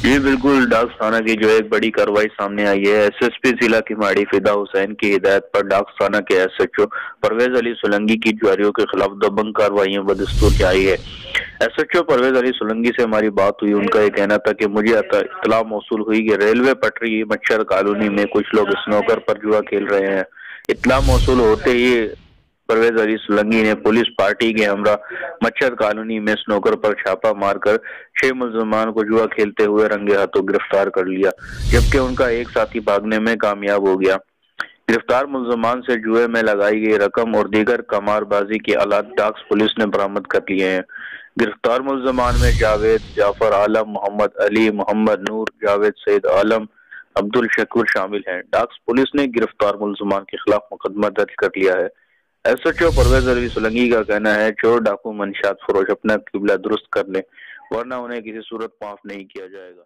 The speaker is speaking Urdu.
جی بالکل، ڈاکس تھانہ کی جو ایک بڑی کارروائی سامنے آئی ہے۔ ایس ایس پی ضلع کی ماڑی فدا حسین کی ہدایت پر ڈاکس تھانہ کے ایس ایچ او پرویز علی سولنگی کی جوہریوں کے خلاف دبنگ کارروائیاں بدستور جاری ہے۔ ایس ایچ او پرویز علی سولنگی سے ہماری بات ہوئی، ان کا یہ کہنا تھا کہ مجھے اطلاع موصول ہوئی کہ ریلوے پٹری مچھر کالونی میں کچھ لوگ سنوکر پر جوا کھیل رہے ہیں۔ اطلاع موصول ہوتے ہی پرویز علی سولنگی نے پولیس پارٹی کے ہمراہ مچھر کالونی میں سنوکر پر چھاپا مار کر 6 ملزمان کو جوا کھیلتے ہوئے رنگے ہاتھوں گرفتار کر لیا، جبکہ ان کا ایک ساتھی بھاگنے میں کامیاب ہو گیا۔ گرفتار ملزمان سے جوئے میں لگائی گئی رقم اور دیگر قمار بازی کے آلات ڈاکس پولیس نے برآمد کر لیے ہیں۔ گرفتار ملزمان میں جاوید، جعفر عالم، محمد علی، محمد نور، جاوید سعید عالم، عبد الشکور شامل ہیں۔ ڈاکس پولیس نے گرفتار ملزمان کے خلاف مقدمہ درج کر لیا ہے۔ ایس ایچ او پرویز علی سولنگی کا کہنا ہے چور ڈاکو منشیات فروش اپنا قبلہ درست کر لیں ورنہ انہیں کسی صورت معاف نہیں کیا جائے گا۔